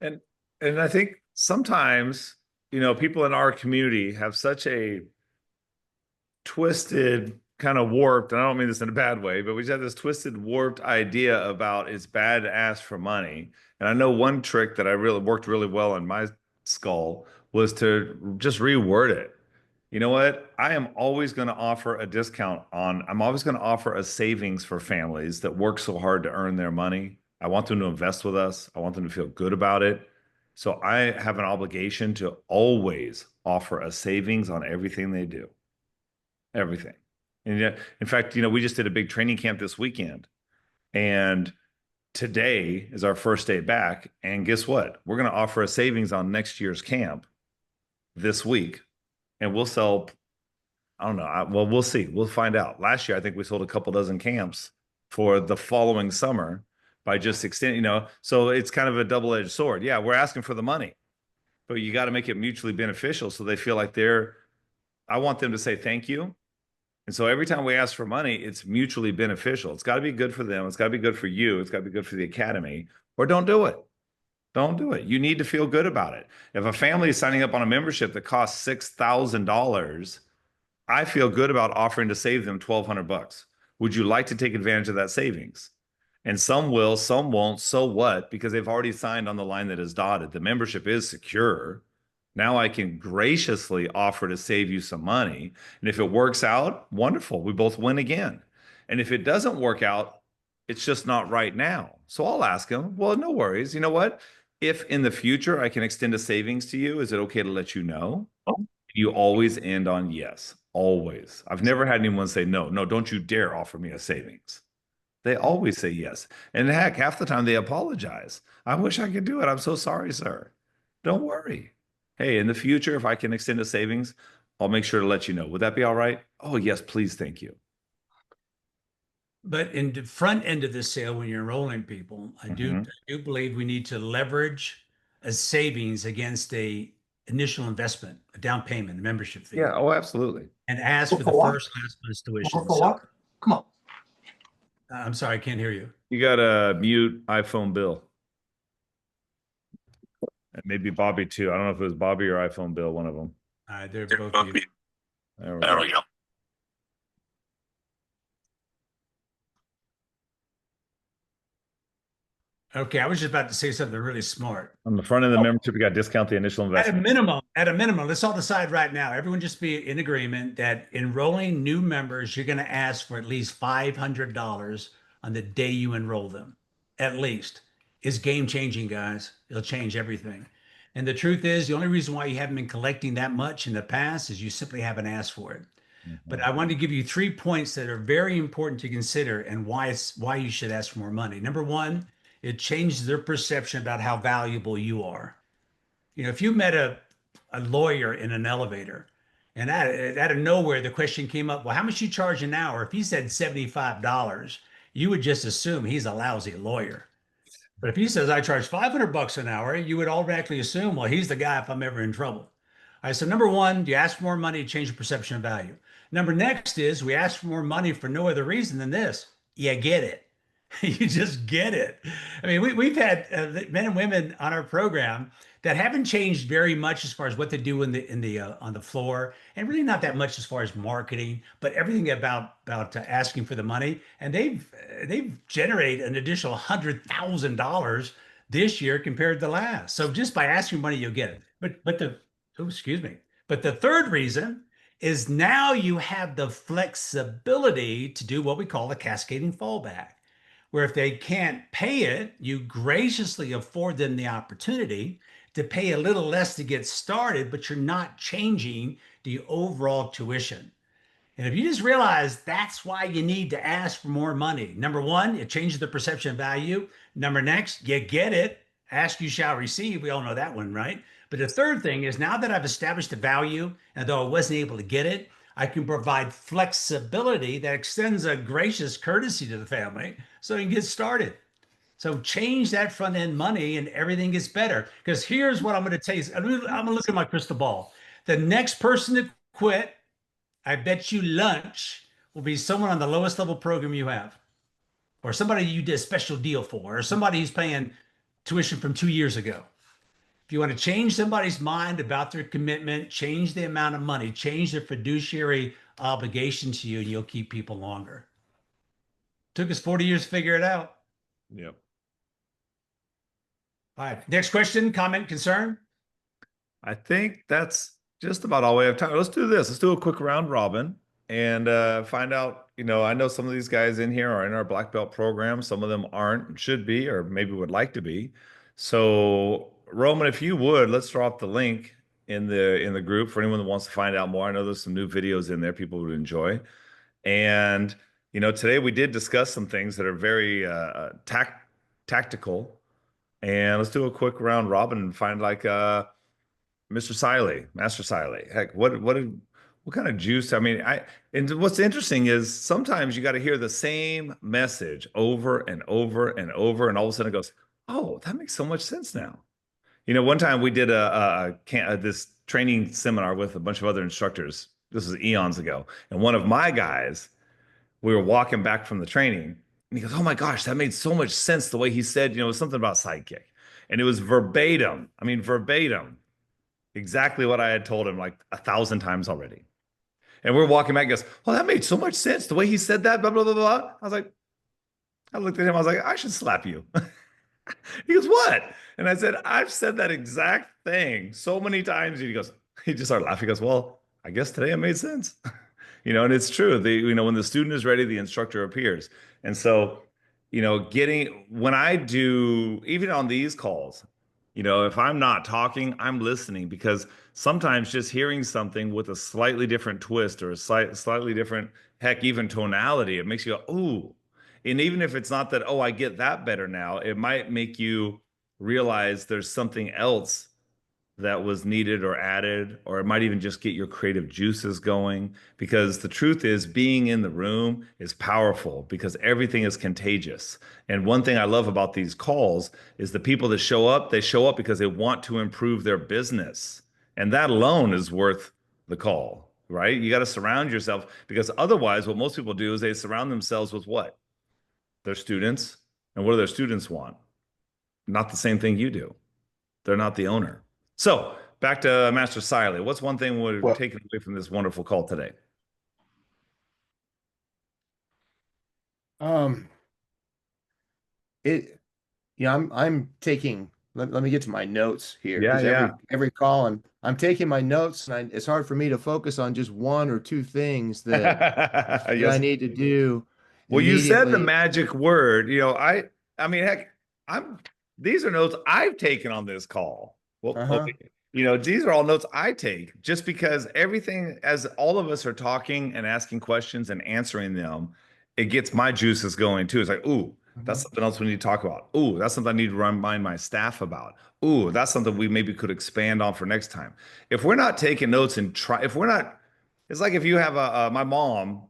And I think sometimes, people in our community have such a twisted, kind of warped, and I don't mean this in a bad way, but we just have this twisted, warped idea about it's bad to ask for money. And I know one trick that I really worked really well in my skull was to just reword it. You know what? I'm always going to offer a discount I'm always going to offer a savings for families that work so hard to earn their money. I want them to invest with us. I want them to feel good about it. So I have an obligation to always offer a savings on everything they do. Everything. And yet, in fact, we just did a big training camp this weekend. And today is our first day back. And guess what? We're going to offer a savings on next year's camp this week. And we'll sell, I don't know. Well, we'll see. We'll find out. Last year, I think we sold a couple dozen camps for the following summer by just extending, so it's kind of a double-edged sword. Yeah, we're asking for the money, but you got to make it mutually beneficial so they feel like I want them to say thank you. And so every time we ask for money, it's mutually beneficial. It's got to be good for them. It's got to be good for you. It's got to be good for the academy, or don't do it. Don't do it. You need to feel good about it. If a family is signing up on a membership that costs $6,000, I feel good about offering to save them $1,200. Would you like to take advantage of that savings? And some will, some won't. So what? Because they've already signed on the line that is dotted. The membership is secure. Now I can graciously offer to save you some money. And if it works out, wonderful. We both win again. And if it doesn't work out, it's just not right now. So I'll ask them, well, no worries. You know what? If in the future I can extend a savings to you, is it okay to let you know? You always end on yes, always. I've never had anyone say no, don't you dare offer me a savings. They always say yes. And heck, half the time they apologize. I wish I could do it. I'm so sorry, sir. Don't worry. Hey, in the future, if I can extend a savings, I'll make sure to let you know. Would that be all right? Oh, yes, please. Thank you. But in the front end of the sale, when you're enrolling people, I do believe we need to leverage a savings against a initial investment, a down payment, a membership fee. Yeah. Oh, absolutely. And ask for the first last month's tuition. So, Come on. I'm sorry, I can't hear you. You got to mute iPhone Bill. And maybe Bobby too. I don't know if it was Bobby or iPhone Bill, one of them. They're both you. There we go. Okay, I was just about to say something really smart. On the front end of the membership, you got to discount the initial investment. At a minimum, let's all decide right now. Everyone just be in agreement that enrolling new members, you're going to ask for at least $500 on the day you enroll them. At least. It's game changing, guys. It'll change everything. And the truth is, the only reason why you haven't been collecting that much in the past is you simply haven't asked for it. But I want to give you 3 points that are very important to consider and why you should ask for more money. Number one, it changes their perception about how valuable you are. If you met a lawyer in an elevator and out of nowhere, the question came up, well, how much you charge an hour? If he said $75, you would just assume he's a lousy lawyer. But if he says, I charge $500 an hour, you would automatically assume, well, he's the guy if I'm ever in trouble. All right, so number one, you ask for more money to change your perception of value. Next is we ask for more money for no other reason than this. You get it. You just get it. I mean, we've had men and women on our program that haven't changed very much as far as what they do on the floor, and really not that much as far as marketing, but everything about asking for the money. And they've generated an additional $100,000 this year compared to last. So just by asking money, you'll get it. But the third reason is now you have the flexibility to do what we call a cascading fallback. where if they can't pay it, you graciously afford them the opportunity to pay a little less to get started, but you're not changing the overall tuition. And if you just realize that's why you need to ask for more money. Number one, it changes the perception of value. Number next, you get it. Ask you shall receive. We all know that one, right? But the third thing is now that I've established the value, and though I wasn't able to get it, I can provide flexibility that extends a gracious courtesy to the family so you can get started. So change that front end money and everything gets better. Because here's what I'm going to tell you. I'm going to look at my crystal ball. The next person to quit, I bet you lunch will be someone on the lowest level program you have, or somebody you did a special deal for, or somebody who's paying tuition from 2 years ago. If you want to change somebody's mind about their commitment, change the amount of money, change their fiduciary obligation to you, and you'll keep people longer. Took us 40 years to figure it out. Yep. All right. Next question, comment, concern? I think that's just about all we have time. Let's do this. Let's do a quick round robin and find out. I know some of these guys in here are in our black belt program. Some of them aren't, should be, or maybe would like to be. So, Roman, if you would, let's drop the link in the group for anyone that wants to find out more. I know there's some new videos in there people would enjoy. And today we did discuss some things that are very tactical. And let's do a quick round robin and find Mr. Siley, Master Siley. Heck, what kind of juice? I mean, and what's interesting is sometimes you got to hear the same message over and over and over, and all of a sudden it goes, "Oh, that makes so much sense now." One time we did this training seminar with a bunch of other instructors. This was eons ago, and one of my guys, we were walking back from the training, and he goes, "Oh my gosh, that made so much sense the way he said, it was something about sidekick," and it was verbatim. I mean, verbatim. Exactly what I had told him like 1,000 times already. And we're walking back, he goes, "Well, that made so much sense. The way he said that, blah, blah, blah, blah." I looked at him, I was like, "I should slap you." He goes, "What?" And I said, "I've said that exact thing so many times." And he just started laughing. He goes, "Well, I guess today it made sense." And it's true. When the student is ready, the instructor appears. And so, when I do, even on these calls, if I'm not talking, I'm listening, because sometimes just hearing something with a slightly different twist or a slightly different, heck, even tonality, it makes you go, "Ooh." And even if it's not that, "Oh, I get that better now," it might make you realize there's something else that was needed or added, or it might even just get your creative juices going. Because the truth is, being in the room is powerful because everything is contagious. And one thing I love about these calls is the people that show up, they show up because they want to improve their business. And that alone is worth the call, right? You got to surround yourself, because otherwise what most people do is they surround themselves with what? Their students. And what do their students want? Not the same thing you do. They're not the owner. So back to Master Siley. What's one thing we're taking away from this wonderful call today? I'm taking, let me get to my notes here. Yeah, 'Cause yeah. every call I'm taking my notes, and it's hard for me to focus on just one or two things that I Yes. need to do Well, you said the immediately. magic word. I mean, heck, these are notes I've taken on this call. Well, okay. These are all notes I take, just because everything, as all of us are talking and asking questions and answering them, it gets my juices going too. It's like, "Ooh, that's something else we need to talk about. Ooh, that's something I need to remind my staff about. Ooh, that's something we maybe could expand on for next time." If we're not taking notes and if we're not, it's like if you have my mom,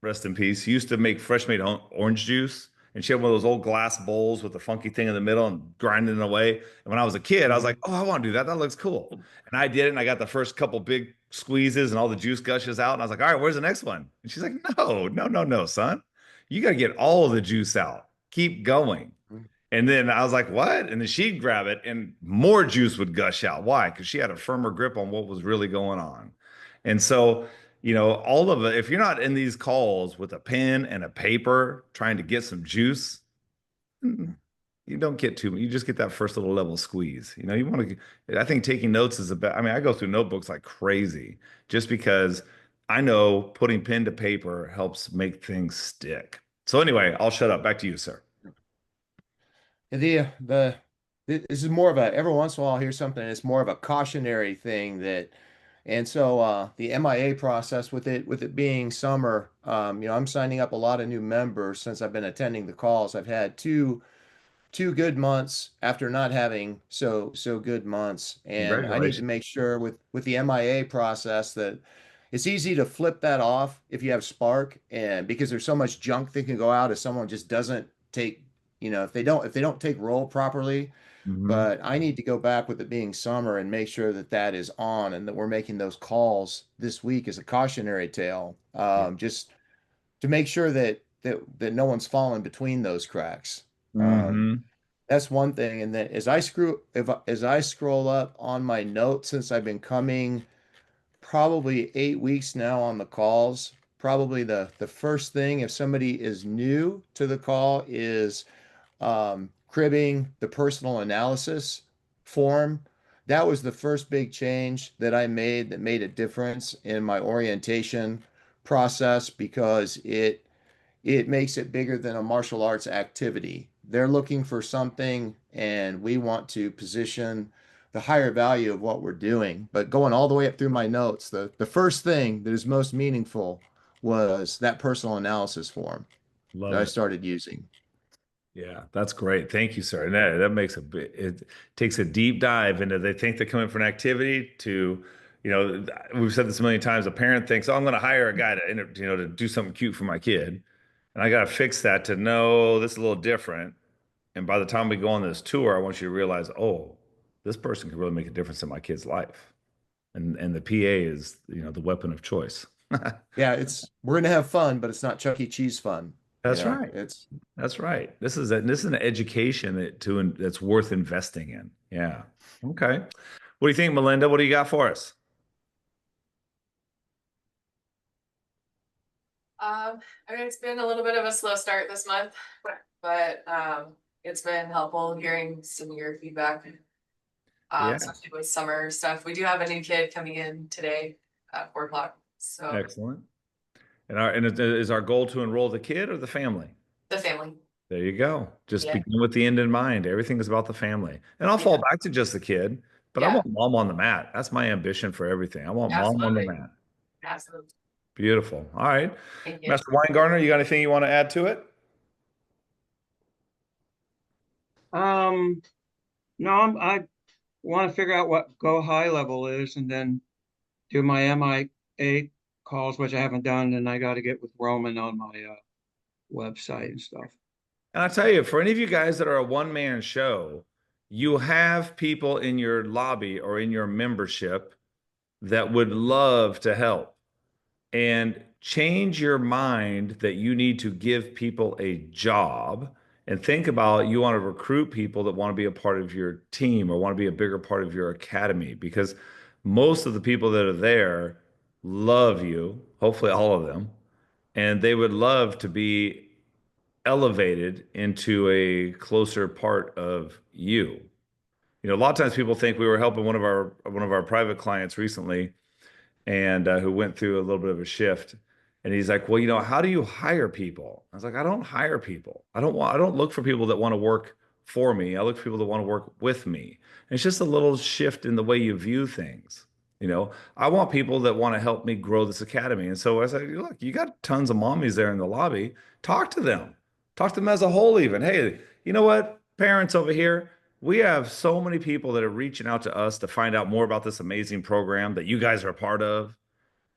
rest in peace, used to make fresh made orange juice. And she had one of those old glass bowls with the funky thing in the middle and grinding it away. And when I was a kid, I was like, "Oh, I want to do that. That looks cool." And I did it. And I got the first couple big squeezes and all the juice gushes out. And I was like, "All right, where's the next one?" And she's like, "No, no, no, no, son. You got to get all of the juice out. Keep going." And then I was like, "What?" And then she'd grab it and more juice would gush out. Why? Because she had a firmer grip on what was really going on. And so, all of it, if you're not in these calls with a pen and a paper trying to get some juice, you don't get too, you just get that first little level squeeze. You want to, I think taking notes is I mean, I go through notebooks like crazy just because I know putting pen to paper helps make things stick. So anyway, I'll shut up. Back to you, sir. the this is more of a, every once in a while I'll hear something, it's more of a cautionary thing that, and so the MIA process with it being summer, I'm signing up a lot of new members since I've been attending the calls. I've had two good months after not having so good months, and I need to Congratulations. make sure with the MIA process that it's easy to flip that off if you have Spark, and because there's so much junk that can go out if someone just doesn't take, if they don't take roll properly. Mhm. But I need to go back with it being summer and make sure that that is on and that we're making those calls this week as a cautionary tale, Yeah. just to make sure that no one's fallen between those cracks. Um, Hmm. that's one thing. And then as I scroll up on my notes, since I've been coming probably 8 weeks now on the calls, probably the first thing, if somebody is new to the call, is cribbing the personal analysis form. That was the first big change that I made that made a difference in my orientation process, because it makes it bigger than a martial arts activity. They're looking for something, and we want to position the higher value of what we're doing. But going all the way up through my notes, the first thing that is most meaningful was that personal analysis form that Love I it. started using. Yeah, that's great. Thank you, sir. And that makes it takes a deep dive into, they think they're coming for an activity to, we've said this a million times. A parent thinks, oh, I'm going to hire a guy to do something cute for my kid. And I got to fix that to no, this is a little different. And by the time we go on this tour, I want you to realize, oh, this person can really make a difference in my kid's life. And the PA is, the weapon of choice. Yeah, we're gonna have fun, but it's not Chuck E. Cheese fun. That's right. It's That's right. This is an education that's worth investing in. Yeah. Okay. What do you think, Melinda? What do you got for us? I mean, it's been a little bit of a slow start this month, but it's been helpful hearing some of your feedback, Yeah. especially with summer stuff. We do have a new kid coming in today at 4 o'clock. So Excellent. And is our goal to enroll the kid or the family? the family. There you go. Just Yeah. begin with the end in mind. Everything is about the family. And I'll fall Yeah. back to just the kid, but I Yeah, want mom on the mat. That's my ambition for everything. I want mom on the absolutely. mat. Absolutely. Beautiful. All right. Thank you. Master Weingartner, you got anything you want to add to it? Um, no, I want to figure out what go high level is and then do my MIA calls, which I haven't done, and I got to get with Roman on my website and stuff. And I'll tell you, for any of you guys that are a one-man show, you have people in your lobby or in your membership that would love to help. And change your mind that you need to give people a job and think about, you want to recruit people that want to be a part of your team or want to be a bigger part of your academy, because most of the people that are there love you, hopefully all of them, and they would love to be elevated into a closer part of you. A lot of times people think, we were helping one of our private clients recently, and who went through a little bit of a shift. And he's like, well, how do you hire people? I was like, I don't hire people. I don't look for people that want to work for me. I look for people that want to work with me. And it's just a little shift in the way you view things. I want people that want to help me grow this academy. And so I said, look, you got tons of mommies there in the lobby. Talk to them. Talk to them as a whole, even. Hey, you know what? Parents over here, we have so many people that are reaching out to us to find out more about this amazing program that you guys are a part of.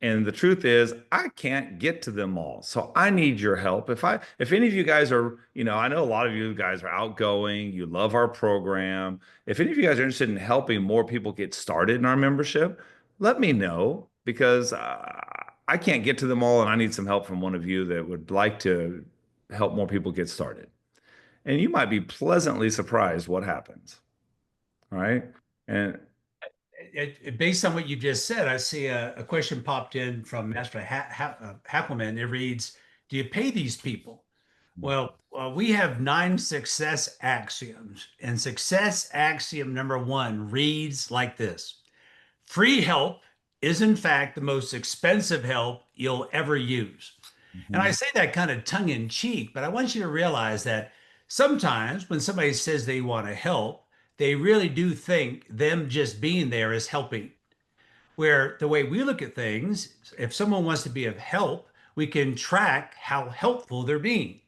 And the truth is, I can't get to them all. So I need your help. If any of you guys are, I know a lot of you guys are outgoing, you love our program. If any of you guys are interested in helping more people get started in our membership, let me know, because I can't get to them all and I need some help from one of you that would like to help more people get started. And you might be pleasantly surprised what happens. All right. And Based on what you just said, I see a question popped in from Master Happelman. It reads, do you pay these people? Well, we have 9 success axioms, and success axiom number 1 reads like this: free help is in fact the most expensive help you'll ever use. And I say that kind of tongue in cheek, but I want you to realize that sometimes when somebody says they want to help, they really do think them just being there is helping. Where the way we look at things, if someone wants to be of help, we can track how helpful they're being.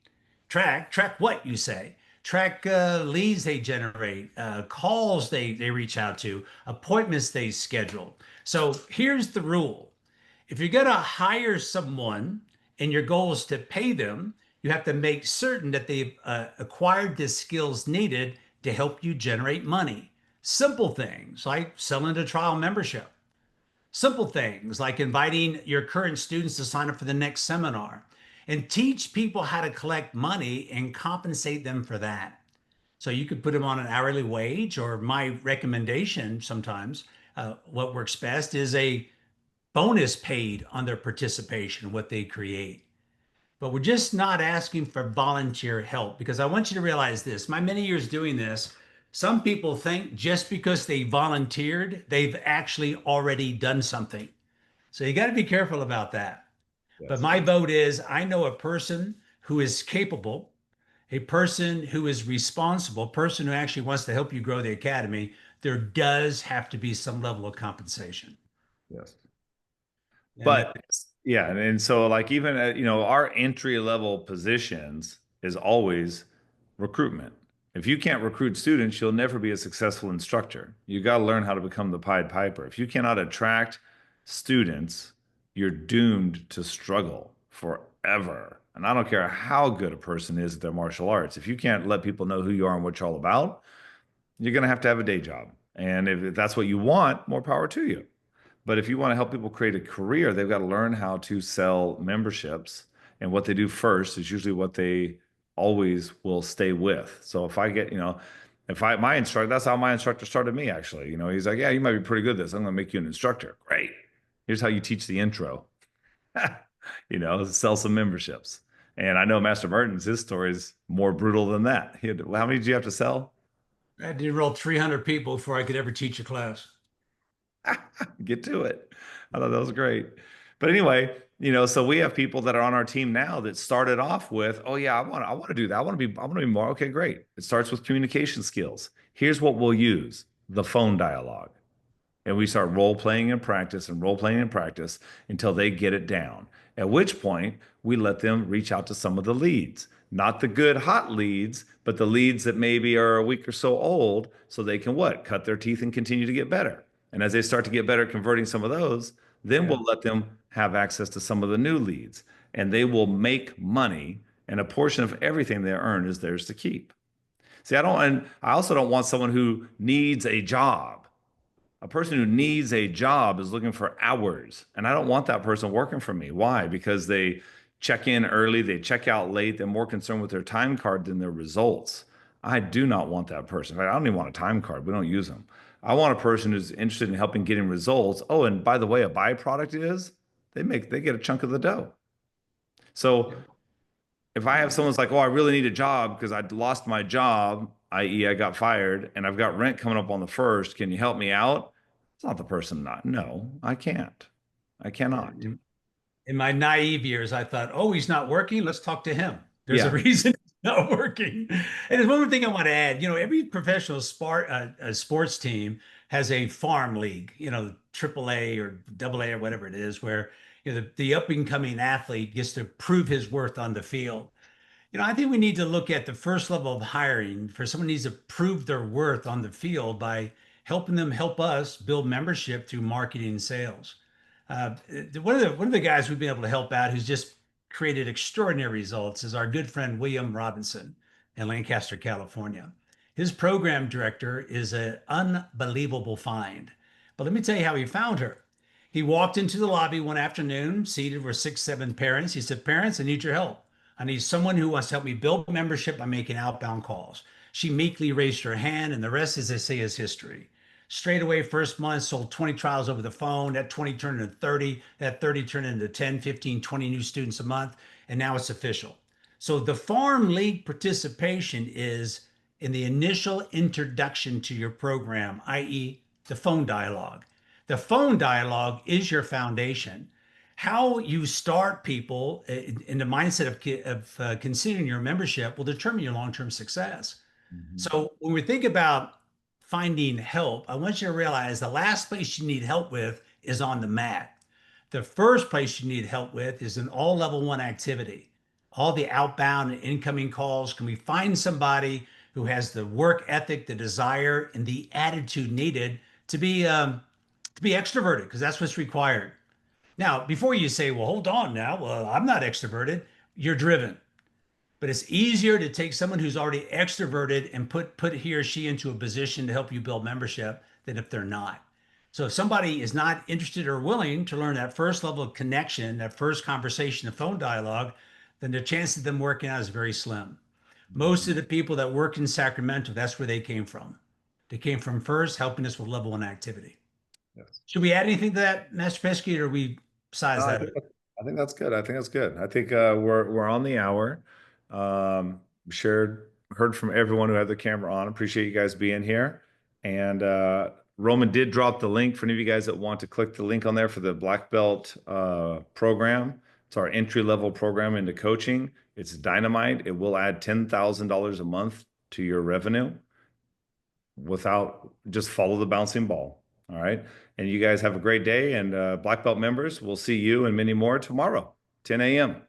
Track what you say. Track leads they generate, calls they reach out to, appointments they schedule. So here's the rule. If you're going to hire someone and your goal is to pay them, you have to make certain that they've acquired the skills needed to help you generate money. Simple things like selling a trial membership. Simple things like inviting your current students to sign up for the next seminar and teach people how to collect money and compensate them for that. So you could put them on an hourly wage, or my recommendation sometimes, what works best is a bonus paid on their participation, what they create. But we're just not asking for volunteer help, because I want you to realize this. My many years doing this, some people think just because they volunteered, they've actually already done something. So you got to be careful about that. But Yes. my vote is I know a person who is capable, a person who is responsible, a person who actually wants to help you grow the academy. There does have to be some level of compensation. Yes. And But yeah, and so like even at, our entry level positions is always recruitment. If you can't recruit students, you'll never be a successful instructor. You got to learn how to become the Pied Piper. If you cannot attract students, you're doomed to struggle forever. And I don't care how good a person is at their martial arts. If you can't let people know who you are and what you're all about, you're going to have a day job. And if that's what you want, more power to you. But if you want to help people create a career, they've got to learn how to sell memberships. And what they do first is usually what they always will stay with. So if I get, my instructor, that's how my instructor started me actually. He's like, yeah, you might be pretty good at this. I'm going to make you an instructor. Great. Here's how you teach the intro, sell some memberships. And I know Master Merton's, his story is more brutal than that. How many did you have to sell? I had to enroll 300 people before I could ever teach a class. Get to it. I thought that was great. But anyway, so we have people that are on our team now that started off with, oh yeah, I want to do that. I want to be more. Okay, great. It starts with communication skills. Here's what we'll use: the phone dialogue. And we start role playing and practice and role playing and practice until they get it down. At which point we let them reach out to some of the leads, not the good hot leads, but the leads that maybe are a week or so old, so they can what? Cut their teeth and continue to get better. And as they start to get better at converting some of those, then we'll let them have access to some of the new leads, and they will make money. And a portion of everything they earn is theirs to keep. See, and I also don't want someone who needs a job. A person who needs a job is looking for hours, and I don't want that person working for me. Why? Because they check in early, they check out late, they're more concerned with their time card than their results. I do not want that person. I don't even want a time card. We don't use them. I want a person who's interested in helping getting results. Oh, and by the way, a byproduct is they get a chunk of the dough. So if I have someone's like, oh, I really need a job because I lost my job, i.e., I got fired, and I've got rent coming up on the 1st, can you help me out? It's not the person not. No, I can't. I cannot. In my naive years, I thought, oh, he's not working. Let's talk to him. There's Yeah. a reason he's not working. And there's one more thing I want to add. Every professional sports team has a farm league, AAA or AA or whatever it is, where the up and coming athlete gets to prove his worth on the field. I think we need to look at the first level of hiring for someone who needs to prove their worth on the field by helping them help us build membership through marketing and sales. One of the guys we've been able to help out who's just created extraordinary results is our good friend William Robinson in Lancaster, California. His program director is an unbelievable find. But let me tell you how he found her. He walked into the lobby one afternoon, seated were 6, 7 parents. He said, "Parents, I need your help. I need someone who wants to help me build membership by making outbound calls." She meekly raised her hand, and the rest, as they say, is history. Straight away, first month, sold 20 trials over the phone. That 20 turned into 30. That 30 turned into 10, 15, 20 new students a month. And now it's official. So the Farm League participation is in the initial introduction to your program, i.e., the phone dialogue. The phone dialogue is your foundation. how you start people in the mindset of considering your membership will determine your long-term success. Mhm. So when we think about finding help, I want you to realize the last place you need help with is on the mat. The first place you need help with is an all level one activity. All the outbound and incoming calls. Can we find somebody who has the work ethic, the desire, and the attitude needed to be extroverted? Because that's what's required. Now, before you say, well, hold on now, well, I'm not extroverted, you're driven. But it's easier to take someone who's already extroverted and put he or she into a position to help you build membership than if they're not. So if somebody is not interested or willing to learn that first level of connection, that first conversation, the phone dialogue, then the chance of them working out is very slim. Most of the people that work in Sacramento, that's where they came from. They came from first helping us with level one activity. Yes. Should we add anything to that, Master Pesky, or we size I that think, up? I think that's good. I think that's good. I think we're on the hour. Heard from everyone who had their camera on. Appreciate you guys being here. And Roman did drop the link for any of you guys that want to click the link on there for the Black Belt program. It's our entry level program into coaching. It's dynamite. It will add $10,000 a month to your revenue without just follow the bouncing ball. All right. And you guys have a great day. And Black Belt members, we'll see you and many more tomorrow, 10 a.m.